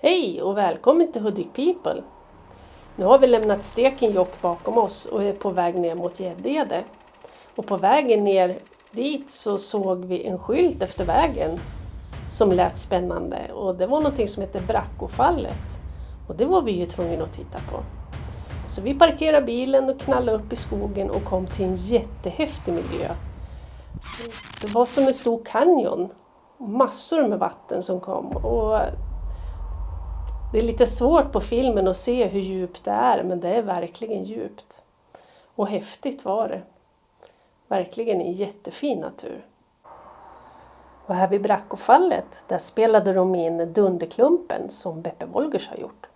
Hej och välkommen till Hudik People. Nu har vi lämnat Stekenjokk bakom oss och är på väg ner mot Gäddede. Och på vägen ner dit så såg vi en skylt efter vägen som lät spännande. Och det var någonting som heter Brackofallet. Och det var vi ju tvungna att titta på. Så vi parkerade bilen och knallade upp i skogen och kom till en jättehäftig miljö. Det var som en stor kanjon. Massor med vatten som kom. Och det är lite svårt på filmen att se hur djupt det är, men det är verkligen djupt. Och häftigt var det. Verkligen en jättefin natur. Och här vid Brackofallet, där spelade de in Dunderklumpen som Beppe Wolgers har gjort.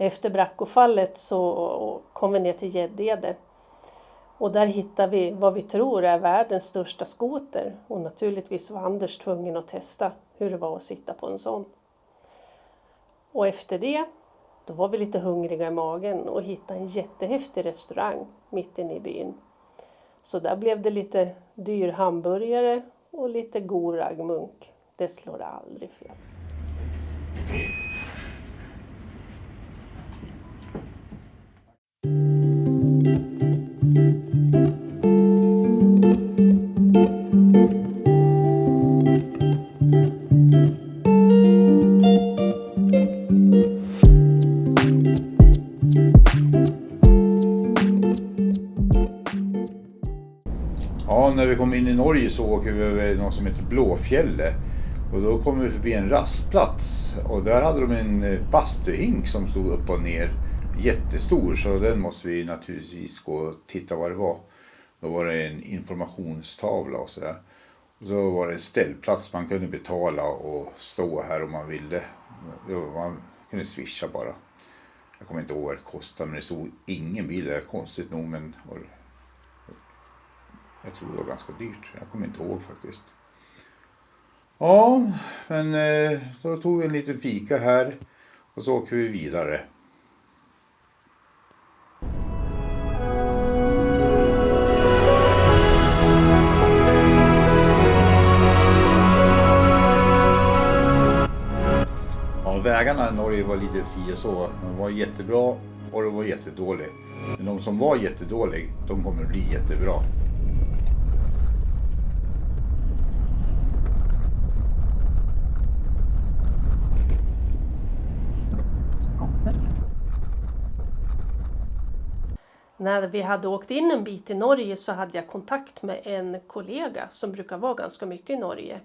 Efter Brackofallet så kom vi ner till Gäddede. Och där hittar vi vad vi tror är världens största skoter. Och naturligtvis var Anders tvungen att testa hur det var att sitta på en sån. Och efter det, då var vi lite hungriga i magen och hittade en jättehäftig restaurang mitt inne i byn. Så där blev det lite dyr hamburgare och lite god raggmunk. Det slår aldrig fel. Ja, när vi kom in i Norge så åker vi över något som heter Blåfjället. Och då kommer vi förbi en rastplats. Och där hade de en bastuhink som stod upp och ner. Jättestor, så den måste vi naturligtvis gå och titta vad det var. Då var det en informationstavla och sådär. Och så var det en ställplats, man kunde betala och stå här om man ville. Man kunde swisha bara. Jag kommer inte ihåg vad det kostade, men det stod ingen bil där, konstigt nog, men jag tror det var ganska dyrt. Jag kommer inte ihåg faktiskt. Ja, men då tog vi en liten fika här och så åker vi vidare. Ja, vägarna i Norge Norge var lite si och så. De var jättebra och de var jättedåliga. Men de som var jättedåliga, de kommer att bli jättebra. När vi hade åkt in en bit i Norge så hade jag kontakt med en kollega som brukar vara ganska mycket i Norge.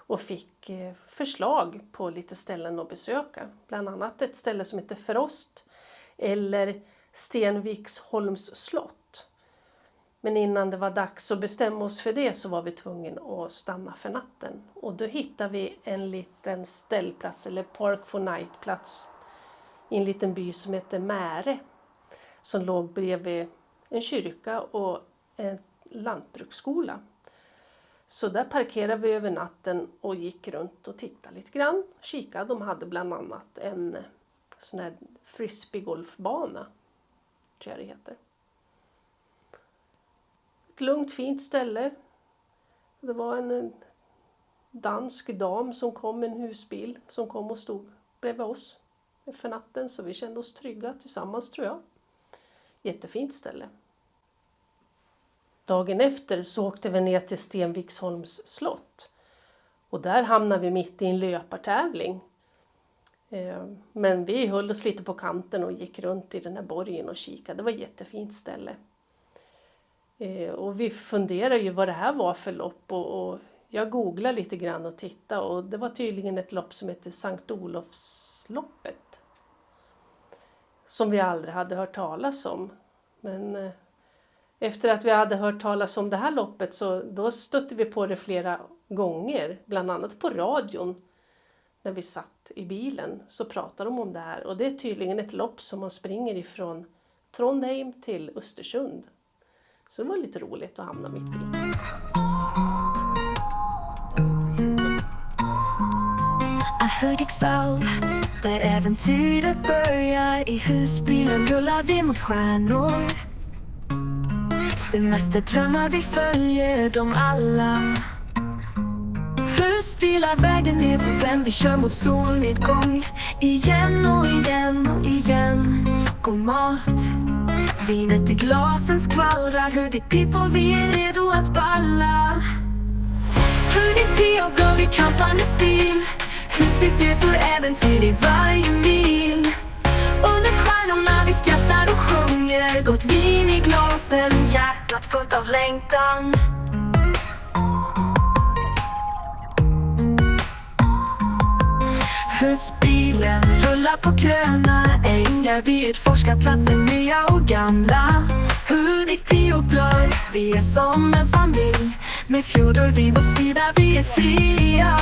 Och fick förslag på lite ställen att besöka. Bland annat ett ställe som heter Frost eller Stenviksholms slott. Men innan det var dags att bestämma oss för det så var vi tvungna att stanna för natten. Och då hittade vi en liten ställplats eller Park for Night-plats i en liten by som heter Märe. Som låg bredvid en kyrka och en lantbruksskola. Så där parkerade vi över natten och gick runt och tittade lite grann. Kikade, de hade bland annat en sån här frisbeegolfbana, tror jag det heter. Ett lugnt fint ställe. Det var en dansk dam som kom med en husbil som kom och stod bredvid oss för natten. Så vi kände oss trygga tillsammans, tror jag. Jättefint ställe. Dagen efter så åkte vi ner till Stenviksholms slott. Och där hamnade vi mitt i en löpartävling. Men vi höll oss lite på kanten och gick runt i den här borgen och kikade. Det var ett jättefint ställe. Och vi funderade ju vad det här var för lopp. Och jag googlade lite grann och tittade. Och det var tydligen ett lopp som heter Sankt Olofsloppet. Som vi aldrig hade hört talas om. Men efter att vi hade hört talas om det här loppet så då stötte vi på det flera gånger. Bland annat på radion när vi satt i bilen så pratade de om det här. Och det är tydligen ett lopp som man springer ifrån Trondheim till Östersund. Så det var lite roligt att hamna mitt i. Hudiksvall, där äventyret börjar. I husbilen rullar vi mot stjärnor. Semesterdrömmar vi följer dem alla. Husbilar vägen ner på vem vi kör mot solnedgång. Igen och igen och igen. God mat. Vinet i glasen skvallrar. Hudik people, vi är redo att balla. Hudik P och blå, vi kampar med stil. Husbilsresor, äventyr i varje mil. Under stjärnorna vi skrattar och sjunger. Gott vin i glasen, hjärtat fullt av längtan. Husbilen rullar på gröna ängar. Vi utforskar platsen nya och gamla. Hudik bioblad, vi är som en familj. Med fjordor vid vår sida, vi är fria.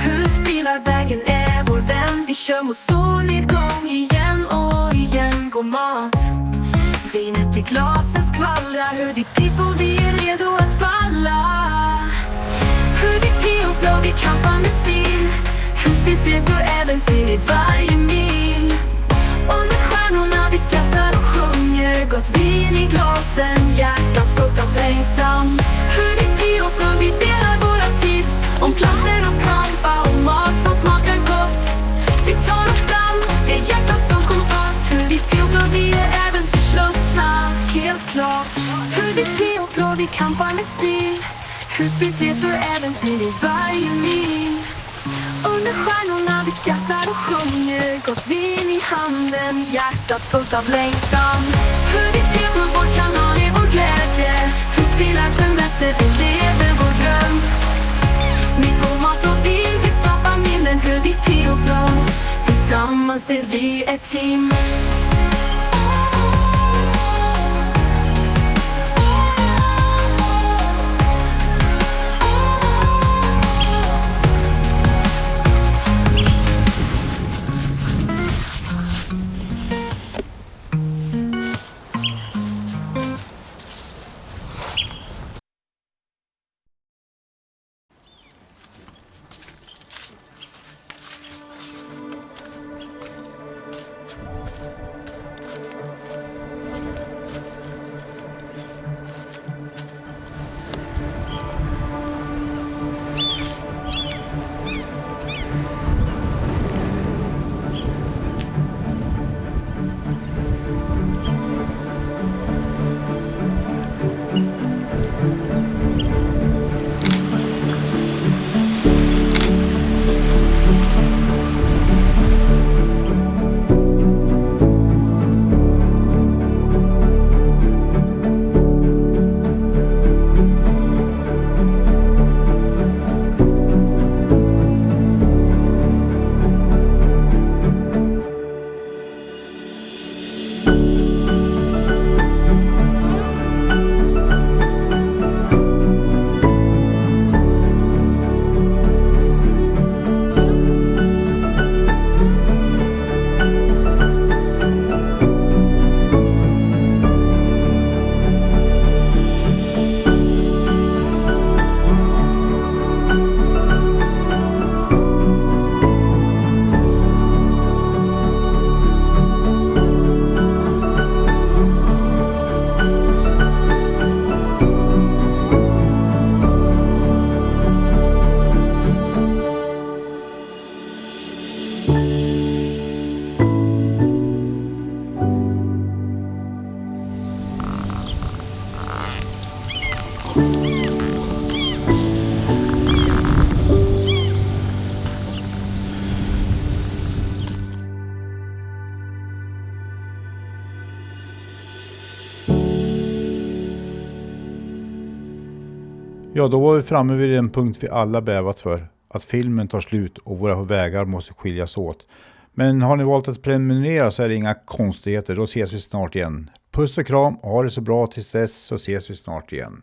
Husbilar, vägen är vår vän. Vi kör mot solnedgång igen och igen. God mat. Vinet i glasen skvallrar. Hudik people, vi är redo att balla. Hudik bioblad, vi kampar med stil. Husbilsresor, äventyr i varje mil. Under stjärnorna vi skrattar och sjunger. Gott vin i glasen, hjärtat fullt av längtan. Hudik bioblad, vi delar våra tips om platser och kampa och mat som smakar gott. Vi tar oss fram med hjärtat som kompass. Hudik bioblad, vi är äventyrslustna, helt klart. Hudik bioblad, vi kampar med stil. Husbilsresor, äventyr i varje mil. Under stjärnorna vi skrattar och sjunger. Gott vin i handen, hjärtat fullt av längtan. Hudik bioblad, vår kanal är vår glädje. Husbilar, semester, vi lever vår dröm. Med god mat och vin, vi skapar minnen. Hudik bioblad, tillsammans är vi ett team. Ja, då var vi framme vid den punkt vi alla bävat för. Att filmen tar slut och våra vägar måste skiljas åt. Men har ni valt att prenumerera så är det inga konstigheter. Då ses vi snart igen. Puss och kram, ha det så bra tills dess så ses vi snart igen.